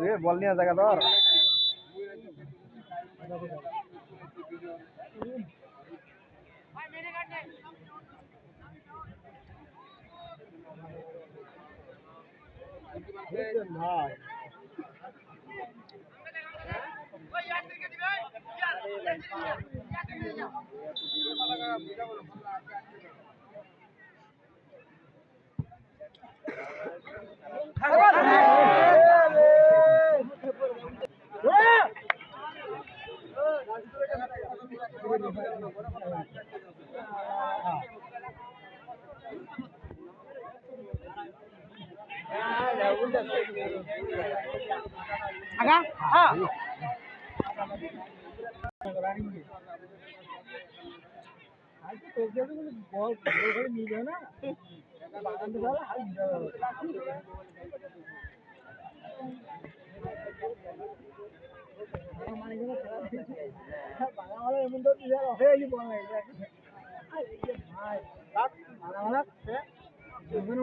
রে বল নিয়ে জায়গা ধর agak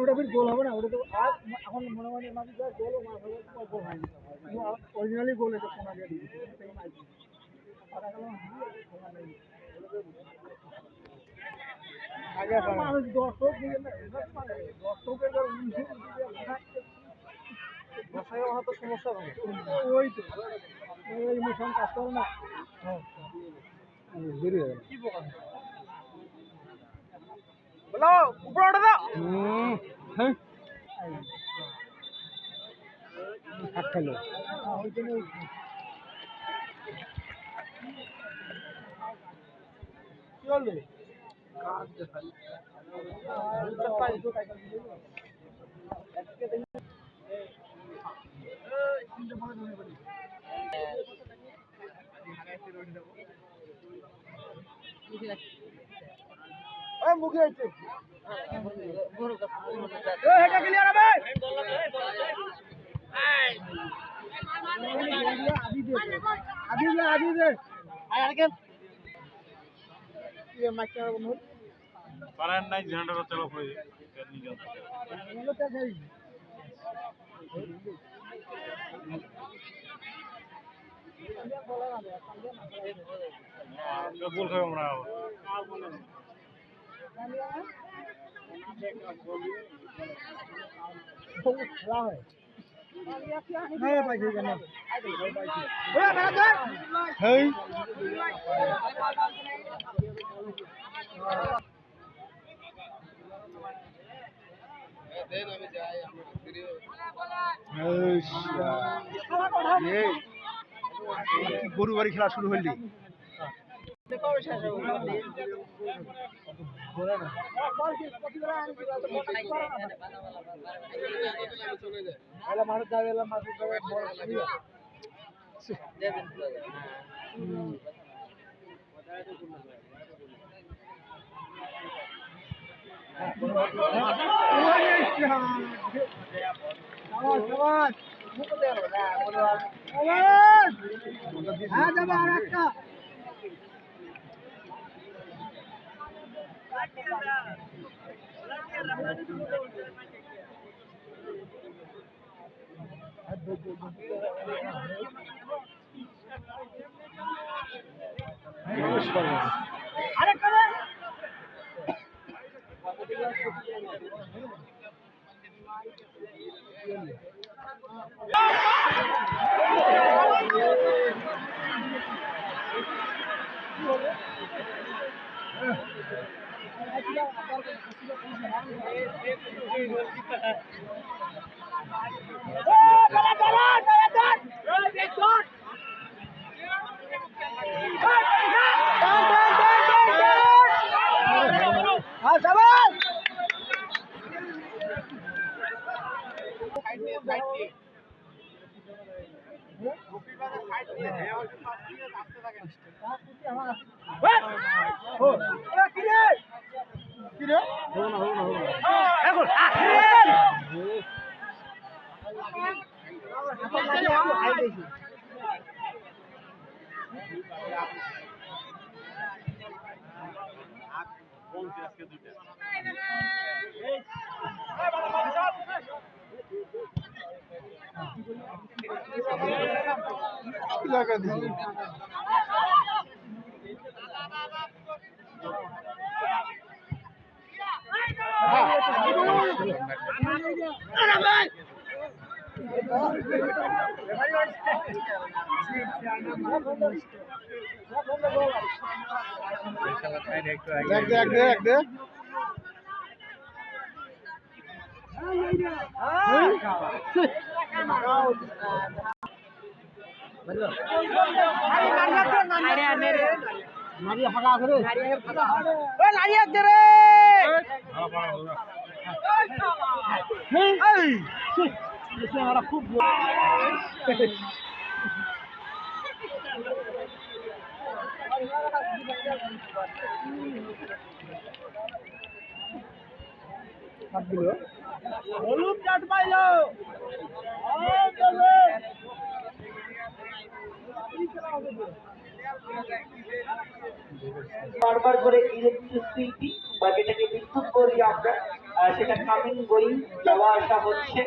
ওটা ফির গোল হবে না ওটা তো আর এখন মনে মনে মাঝে যা গোল গোল হয়নি অরিজিনালি গোল এটা কোনা দিয়ে দিয়েছে আগে মানুষ দর্শক দিয়ে না দর্শকের দর্শকের হয়তো সমস্যা হবে ওই তো ওই ইমোশন কাজ করে না বেরিয়ে গেল কি বোকা বলো উপরে ওঠে দাও হ্যাঁ হাত খেলো কি বলবে মুখে আছে এটা ক্লিয়ার হবে আদি দে আর কেন ये माचा बनो পারেন নাই ঝান্ডার তেল পড়ে নি যাও এগুলো তো খাই গোল খাই আমরা नहीं भाई ठीक है ना ओए मैनेजर हे देन अभी जाए हम वीडियो ये গরু বাড়ি খেলা শুরু হইলি দেখো শেষ হবে গোলা না এলা মার দাও এলা মার দাও বড় দে দেন সবাস মুখ দেও না বলো আওয়াজ হ্যাঁ যাবে আর একটা আরে করে বলছি আজকে দুইটা লাগা দিছি দেখ মারিয়া ফাঁকা আছে রে নারিয়া দে রে খুব হলুদ কাট পাইলো বারবার করে ইলেকট্রিসিটি বা যেটাকে বিদ্যুৎ বলি আমরা সেটা কামিং গোয়িং যাওয়া আসা হচ্ছে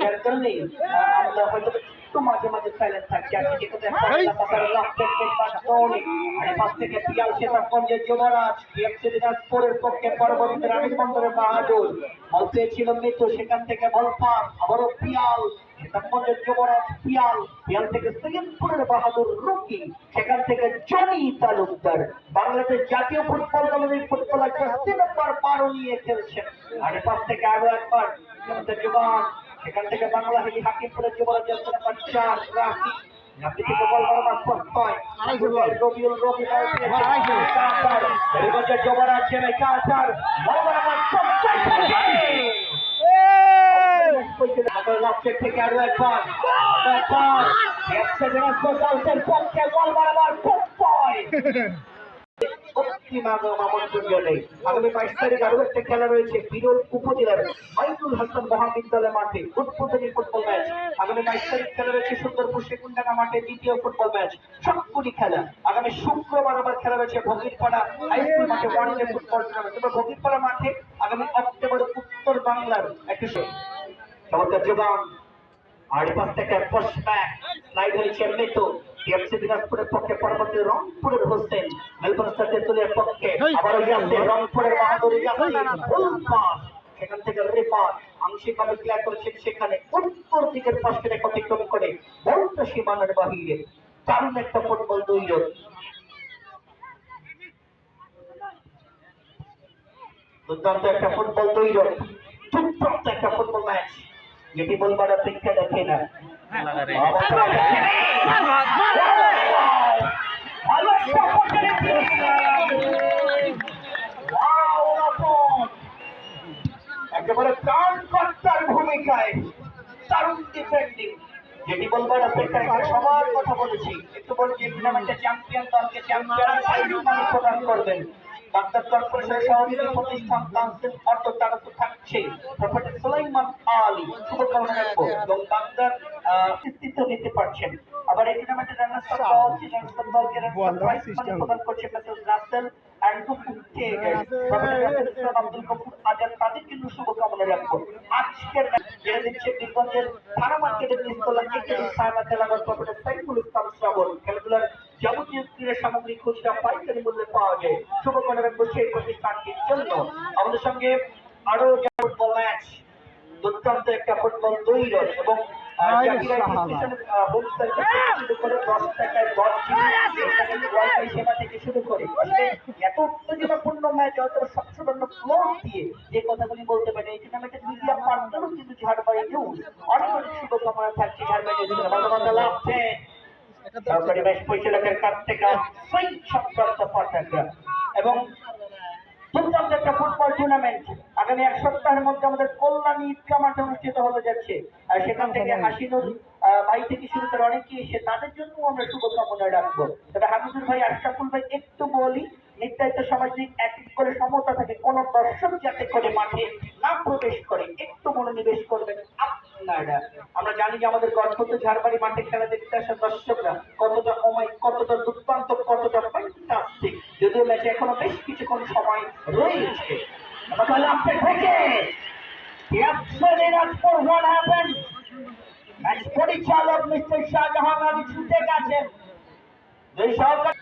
যার কারণে আমরা হয়তো একটু মাঝে মাঝে সাইলেন্ট থাকি আর কি কোথায় পাশ থেকে পিয়াল শেতাবগঞ্জের যুবরাজ দিনাজপুরের পক্ষে পরবর্তীতে রানীবন্দরের বাহাদুর বল পেয়েছিল মৃত্যু সেখান থেকে বল পান আবারও পিয়াল শেতাবগঞ্জের যুবরাজ পিয়াল থেকে সৈয়দপুরের বাহাদুর রুকি সেখান থেকে জনি তালুকদার বাংলাদেশ জাতীয় ফুটবল দলের এই ফুটবলার 10 নম্বর পারও নিয়ে খেলছেন আর পাশ থেকে আরো একবার যুবরাজ সেখান থেকে বাংলাদেশ হাকিমপুরের যুবরাজ 4 রাফি রাফি থেকে বল বরাবর প্রত্যয় রবিউল রবি যুবরাজ ছেলে কাতার বল বরাবর প্রত্যয় থেকে আরো একবার পক্ষে বল বরাবর প্রত্যয় আগামী 22 তারিখ আরো একটা খেলা রয়েছে বিরল উপজেলার মাইনুল হাসান মহাবিদ্যালয় মাঠে উদ্বোধনী ফুটবল ম্যাচ আগামী 22 তারিখ খেলা রয়েছে সুন্দরপুর সেকুন্ডাঙ্গা মাঠে দ্বিতীয় ফুটবল ম্যাচ সবগুলি খেলা আগামী শুক্রবার আবার খেলা রয়েছে ভগীরপাড়া হাইস্কুল মাঠে ওয়ানডে ফুটবল টুর্নামেন্ট তবে ভগীরপাড়া মাঠে আগামী অক্টোবরে উত্তর বাংলার একটি চমৎকার যোগান আর পাঁচ থেকে ফার্স্ট ব্যাক স্লাইড হয়েছে মৃত্যু টিএমসি দিনাজপুরের পক্ষে পরবর্তী রংপুরের হোসেন মেলবোর্ন সার্কেলের পক্ষে আবারও যাচ্ছে রংপুরের বাহাদুর সেখান থেকে রেফার আংশিকভাবে ক্লিয়ার করেছেন সেখানে উত্তর দিকের পাশে অতিক্রম করে বলটা সীমানার বাহিরে দারুণ একটা ফুটবল দৈর্ঘ্য দুর্দান্ত একটা ফুটবল দৈর্ঘ্য দুর্দান্ত একটা ফুটবল ম্যাচ যেটি বলবার অপেক্ষা দেখে না একেবারে ত্রাণকর্তার ভূমিকায় দারুণ ডিফেন্ডিং যেটি বলবার অপেক্ষা সবার কথা বলেছি একটু বলছি টুর্নামেন্টে চ্যাম্পিয়ন দলকে চ্যাম্পিয়ন প্রদান করবেন ডাক্তার কর্পোরেশনের সহযোগী প্রতিষ্ঠান কাউন্সিল অর্থ থাকছে প্রফেসর সুলাইমান আলী শুভকামনা রাখবো এবং ডাক্তার নেতৃত্ব নিতে পারছেন আবার এই টুর্নামেন্টে রানার্স আপ দলকে প্রদান করছে message Rasel and professor Abdul Gafur Azad তাদের জন্য শুভকামনা রাখবো আজকের যেটা দিচ্ছে বীরগঞ্জের থানা মার্কেটের নিস্তলা একেডি সাইমা তেলাগর প্রফেসর সাইফুল ইসলাম শ্রাবণ খেলাধুলার যাবতীয় ক্রীড়া সামগ্রী খুচরা পাইকারি মূল্যে পাওয়া যায় শুভকামনা রাখবো সেই প্রতিষ্ঠানটির জন্য আমাদের সঙ্গে আরো ফুটবল ম্যাচ দুর্দান্ত একটা ফুটবল দৈর্ঘ্য এবং সেবা থেকে শুরু করে এত উত্তেজনাপূর্ণ ম্যাচ হয়তো সবসময় ফ্লোর দিয়ে যে কথাগুলি বলতে পারে এই টুর্নামেন্টের মিডিয়া পার্টনারও কিন্তু ঝাড়বাড়ি নিউজ অনেক অনেক শুভকামনা থাকছে ঝাড়বাড়ি সরকারি ব্যাংক পরিচালকের কাছ থেকে এবং দুর্দান্ত একটা ফুটবল টুর্নামেন্ট আগামী এক সপ্তাহের মধ্যে আমাদের কল্যাণী ঈদগা মাঠে অনুষ্ঠিত হতে যাচ্ছে আর সেখান থেকে হাসিনুর ভাই থেকে শুরু করে অনেকেই এসে তাদের জন্য আমরা শুভকামনা রাখবো তবে হামিদুর ভাই আশরাফুল ভাই একটু বলি নির্ধারিত সামাজিক এক করে সমতা থাকে কোন দর্শক যাতে করে মাঠে না প্রবেশ করে একটু মনোনিবেশ করবেন আপনারা আমরা জানি যে আমাদের গর্ভত ঝাড়বাড়ি মাঠে খেলা দেখতে আসা দর্শকরা কতটা অমায়িক কতটা দুর্দান্ত কতটা বেশ কিছুক্ষণ সময় রয়েছে। লাফে থেকে what happened? ম্যাচ পরিচালক মিস্টার শাহজাহান আলী ছুটে গেছেন। এই সরকার